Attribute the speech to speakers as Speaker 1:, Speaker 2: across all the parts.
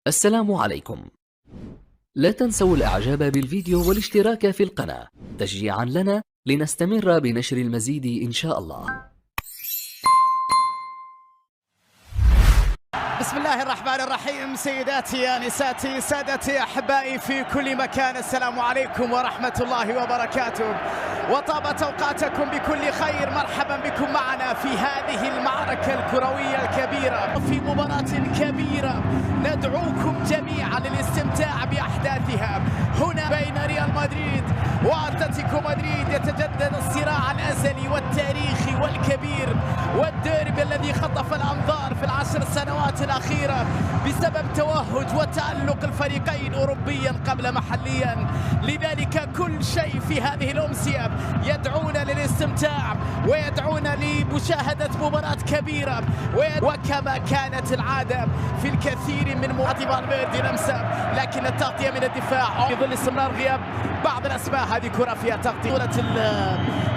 Speaker 1: السلام عليكم. لا تنسوا الإعجاب بالفيديو والاشتراك في القناة تشجيعا لنا لنستمر بنشر المزيد إن شاء الله.
Speaker 2: بسم الله الرحمن الرحيم. سيداتي نساتي سادتي أحبائي في كل مكان، السلام عليكم ورحمة الله وبركاته، وطابت أوقاتكم بكل خير. مرحبا بكم معنا في هذه المعركة الكروية الكبيرة، في مباراة كبيرة ندعوكم جميعا للاستمتاع بأحداثها هنا بين ريال مدريد وأتلتيكو مدريد. يتجدد الصراع الأزلي والتاريخي والكبير والديربي الذي خطف الأنظار في العشر سنوات الأخيرة بسبب توهج وتألق الفريقين أوروبيا قبل محليا. لذلك كل شيء في هذه الأمسية يدعونا للاستمتاع ويدعونا لمشاهدة مباراة كبيرة، وكما كانت العادة في الكثير من مواقف فالفيردي لمسة، لكن التغطية من الدفاع في ظل استمرار غياب بعض الأسماء. هذه كرة فيها تغطية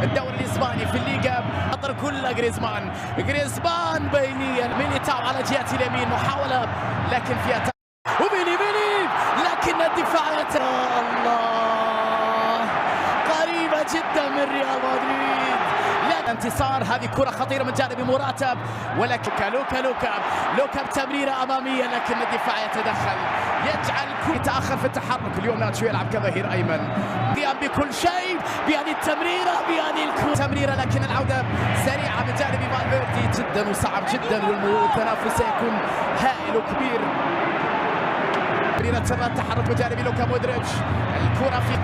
Speaker 2: الدوري الإسباني في الليغا، خطر كل جريزمان بينيا ميليتاو على جهة اليمين، محاولة لكن فيها وبيني لكن الدفاع الله قريبة جدا من ريال مدريد. انتصار. هذه كرة خطيرة من جانب مراتب، ولكن لوكا بتمريرة أمامية، لكن الدفاع يتدخل يجعل يتأخر في التحرك. اليوم ناتشو يلعب كظهير أيمن، قيام بكل شيء بهذه التمريرة بهذه التمريرة، لكن العودة سريعة من جانب فالفيردي جدا وصعب جدا، والتنافس سيكون هائل وكبير. تمريرة التحرك من جانب لوكا مودريتش، الكرة في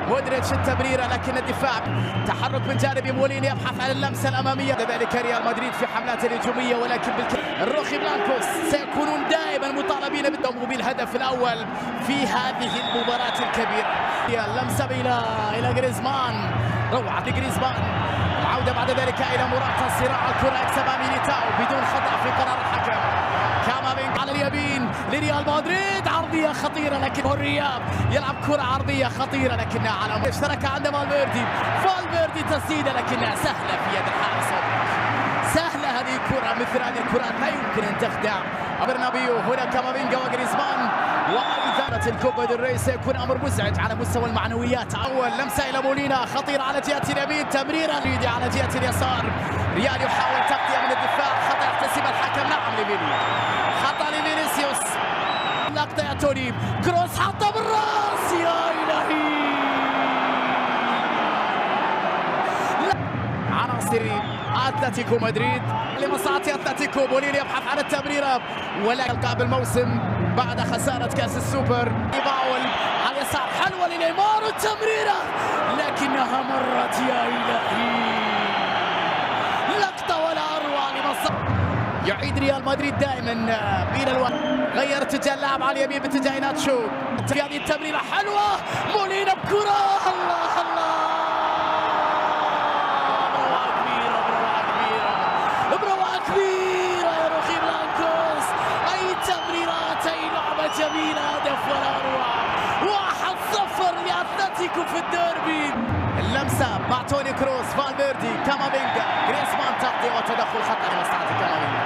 Speaker 2: مودريتش التمريرة، لكن الدفاع تحرك من جانب موليني يبحث عن اللمسة الأمامية. لذلك ريال مدريد في حملات الهجومية، ولكن الروخي بلانكوس سيكونون دائما مطالبين بالضم بالهدف الأول في هذه المباراة الكبيرة. اللمسة إلى جريزمان، روعة لجريزمان، العودة بعد ذلك إلى موراتا، صراع الكرة يكسبها ميليتاو بدون خطأ في قرار الحكم. كامافينجا على اليمين لريال مدريد، عرضية خطيرة لكن الرياض يلعب كرة عرضية خطيرة لكنها على اشترك عند فالفيردي تسديدة لكنها سهلة في يد الحارس. سهلة هذه الكرة، مثل هذه الكرات لا يمكن أن تخدع. برنابيو هنا كامافينجا وجريزمان، وإذا الكوبا ديل ري سيكون أمر مزعج على مستوى المعنويات. أول لمسة إلى مولينا خطيرة على جهة اليمين، تمريرة ليدي على جهة اليسار. ريال يحاول تغطية من الدفاع، خطأ يحتسب الحكم. نعم لفيني، خطأ لفينيسيوس، لقطة يا توني كروس حطه بالراس، يا إلهي. عناصر أتلتيكو مدريد لمصلحة أتلتيكو. بوليني يبحث عن التمريرة، ولكن قبل الموسم بعد خسارة كأس السوبر. يباول على اليسار، حلوة لنيمار التمريرة لكنها مرت، يا إلهي. لقطة ولا أروع لمصلحة. يعيد ريال مدريد دائما بين الوقت، غير اتجاه اللاعب على اليمين باتجاه ناتشو. هذه التمريرة حلوة، مولينا بكرة، الله بروعة كبيرة يا روخي بلانكوس. أي تمريرات، أي لعبة جميلة، هدف ولا أروع. 1-0 لأتلتيكو في الديربي. اللمسة مع توني كروس، فالفيردي، كامافينجا، جريزمان تغطية وتدخل خطأ لمصلحة كامافينجا.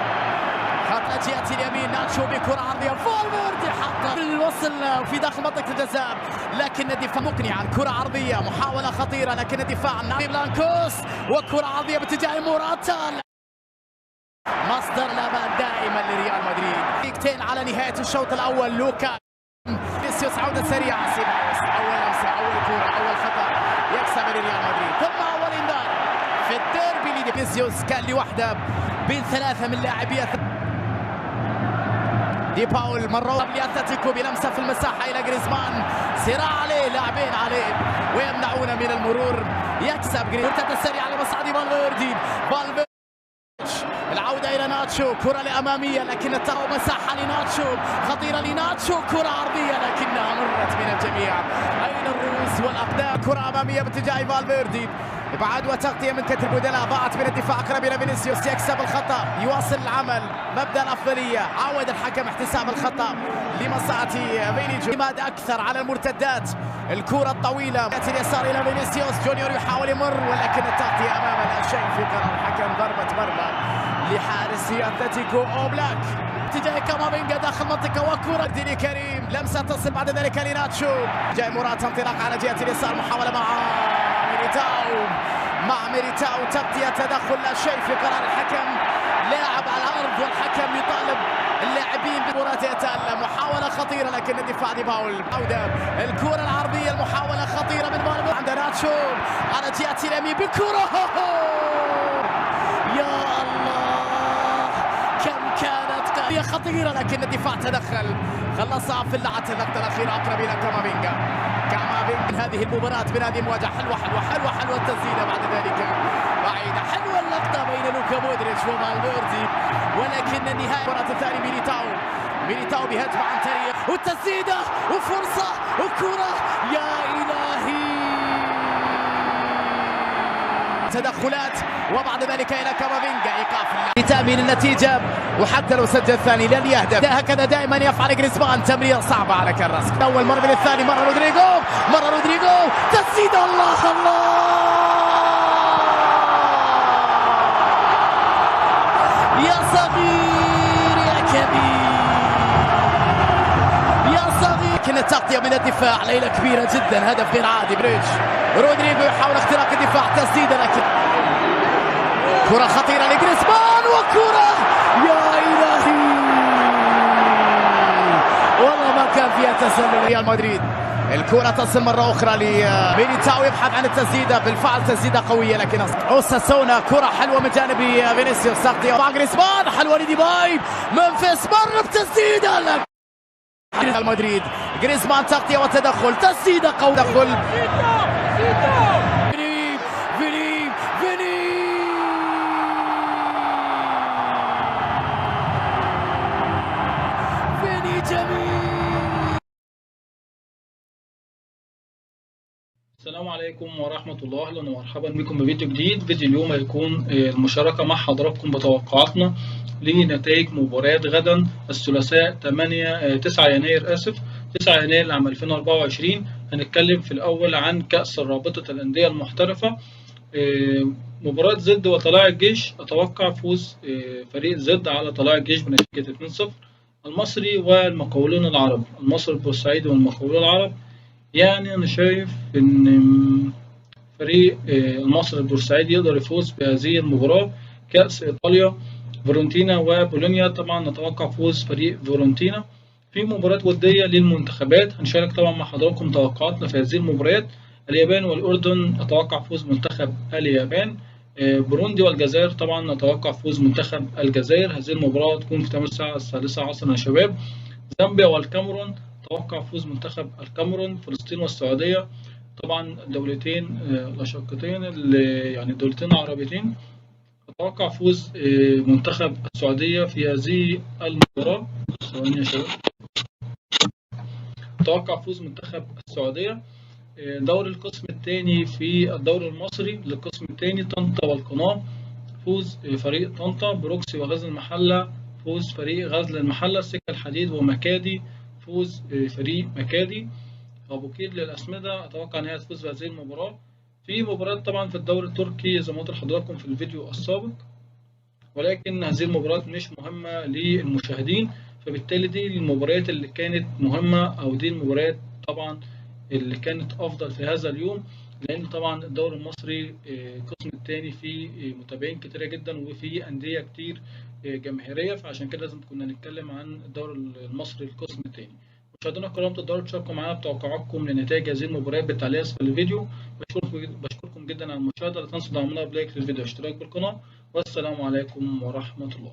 Speaker 2: خط جهة اليمين، ناتشو بكرة عرضية، فالفيردي حقق الوصل في داخل منطقة الجزاء، لكن الدفاع مقنعا. كرة عرضية، محاولة خطيرة، لكن الدفاع نايم بلانكوس، وكرة عرضية باتجاه موراتا. مصدر الأمان دائما لريال مدريد. دقيقتين على نهاية الشوط الأول. لوكا فينيسيوس، عودة سريعة، سيبايوس، أول لمسة، أول كرة، أول خطأ يكسب ريال مدريد، ثم أول إنذار في الديربي. فينيسيوس كان لوحده بين ثلاثة من لاعبيه. دي باول مرة لأتلتيكو بلمسة في المساحة إلى جريزمان، صراع عليه، لاعبين عليه ويمنعون من المرور. يكسب جريزمان، مرتدة سريعة لمصعد فالفيردي، العودة إلى ناتشو، كرة الأمامية لكن مساحة لناتشو، خطيرة لناتشو، كرة عرضية لكنها مرت من الجميع. أين الرؤوس والأقدام؟ كرة أمامية باتجاه فالفيردي، إبعاد وتغطية من كتر بودلا، ضاعت من الدفاع أقرب إلى فينيسيوس، يكسب الخطأ، يواصل العمل، مبدأ الأفضلية. عود الحكم احتساب الخطأ لمصلحة فينيجو. اعتماد أكثر على المرتدات، الكرة الطويلة جهة اليسار إلى فينيسيوس، جونيور يحاول يمر، ولكن التغطية أمامنا شيء في قرار الحكم، ضربة مرمى لحارس أتلتيكو أوبلاك. اتجاه كامافينجا داخل منطقة وكرة ديني كريم، لمسة تصل بعد ذلك لناتشو، جاي موراتا انطلاق على جهة اليسار، محاولة مع ميليتاو تغطية تدخل لا شيء في قرار الحكم، لاعب على الأرض والحكم يطالب اللاعبين بمباراة يتألم. محاولة خطيرة لكن الدفاع دي باول. عودة الكرة العرضية، المحاولة خطيرة من بالبو عند ناتشو على جهة اليمين بكرة، يا الله كم كانت قوية خطيرة لكن الدفاع تدخل خلصها في اللحظة الأخيرة أقرب إلى كامافينجا من هذه المباراة، من هذه المواجهة. حلوة التسديدة بعد ذلك بعيدة، حلوة اللقطة بين لوكا مودريتش وفالفيردي، ولكن النهاية المباراة الثانية ميليتاو بهجمة عن طريق والتسديدة وفرصة وكرة، يا إلهي تدخلات وبعد ذلك إلى كامافينجا إيقاف لتأمين النتيجة، وحتى لو سجل الثاني لن يهدف، هكذا دائما يفعل جريزمان. تمريرة صعبة على كراس، أول مرة من الثاني، مرة رودريغو تسديدة، الله يا صغير يا كبير يا صغير، لكن التغطية من الدفاع ليلة كبيرة جدا، هدف غير عادي. رودريغو يحاول اختراق الدفاع، تسديدة لكن كرة خطيرة لجريزمان وكرة، يا إلهي والله ما كان فيها تسلل ريال مدريد. الكرة تصل مرة أخرى لميليتاو يبحث عن التسديدة، بالفعل تسديدة قوية لكن أوساسونا، كرة حلوة من جانب فينيسيوس، تغطية مع جريزمان، حلوة لديباي، منفس مر بتسديدة لك ريال مدريد، جريزمان تغطية وتدخل، تسديدة قوية، تدخل
Speaker 3: السلام عليكم ورحمة الله، أهلا ومرحبا بكم بفيديو جديد. فيديو اليوم هيكون المشاركة مع حضراتكم بتوقعاتنا لنتائج مباريات غدا الثلاثاء 9 يناير 9 يناير لعام 2024. هنتكلم في الأول عن كأس رابطة الأندية المحترفة. مباراة زد وطلائع الجيش، أتوقع فوز فريق زد على طلائع الجيش بنتيجة 2-0. المصري والمقاولون العرب، المصري البورسعيدي والمقاولون العرب. يعني أنا شايف إن فريق المصري البورسعيدي يقدر يفوز بهذه المباراة. كأس إيطاليا، فيورنتينا وبولونيا، طبعا نتوقع فوز فريق فيورنتينا. في مباراة ودية للمنتخبات، هنشارك طبعا مع حضراتكم توقعاتنا في هذه المباريات. اليابان والأردن، أتوقع فوز منتخب اليابان. بوروندي والجزائر، طبعا نتوقع فوز منتخب الجزائر. هذه المباراة تكون في تمام الساعة 6 عصرا يا شباب. زامبيا والكاميرون، أتوقع فوز منتخب الكاميرون. فلسطين والسعودية، طبعا دولتين الأشقتين يعني دولتين عربيتين، أتوقع فوز منتخب السعودية في هذه المباراة. ثواني يا شباب، أتوقع فوز منتخب السعودية. دوري القسم الثاني في الدوري المصري للقسم الثاني، طنطا والقناة، فوز فريق طنطا. بروكسي وغزل المحلة، فوز فريق غزل المحلة. سكة الحديد ومكادي، فوز فريق مكادي. أبو كير للأسمدة، أتوقع أن هي تفوز بهذه المباراة. في مباراة طبعا في الدوري التركي زي ما قلت لحضراتكم في الفيديو السابق، ولكن هذه المباراة مش مهمة للمشاهدين، فبالتالي دي المباريات اللي كانت مهمة، أو دي المباريات طبعا اللي كانت أفضل في هذا اليوم، لأن طبعا الدوري المصري القسم الثاني فيه متابعين كتيرة جدا وفيه أندية كتير جماهيرية، فعشان كده لازم كنا نتكلم عن الدوري المصري القسم الثاني. مشاهدينا الكرام، تقدروا تشاركوا معنا بتوقعاتكم لنتائج هذه المباريات بالتعليق اسفل الفيديو. بشكركم جدا على المشاهدة، لا تنسوا دعمنا بلايك للفيديو واشتراك بالقناة، والسلام عليكم ورحمة الله.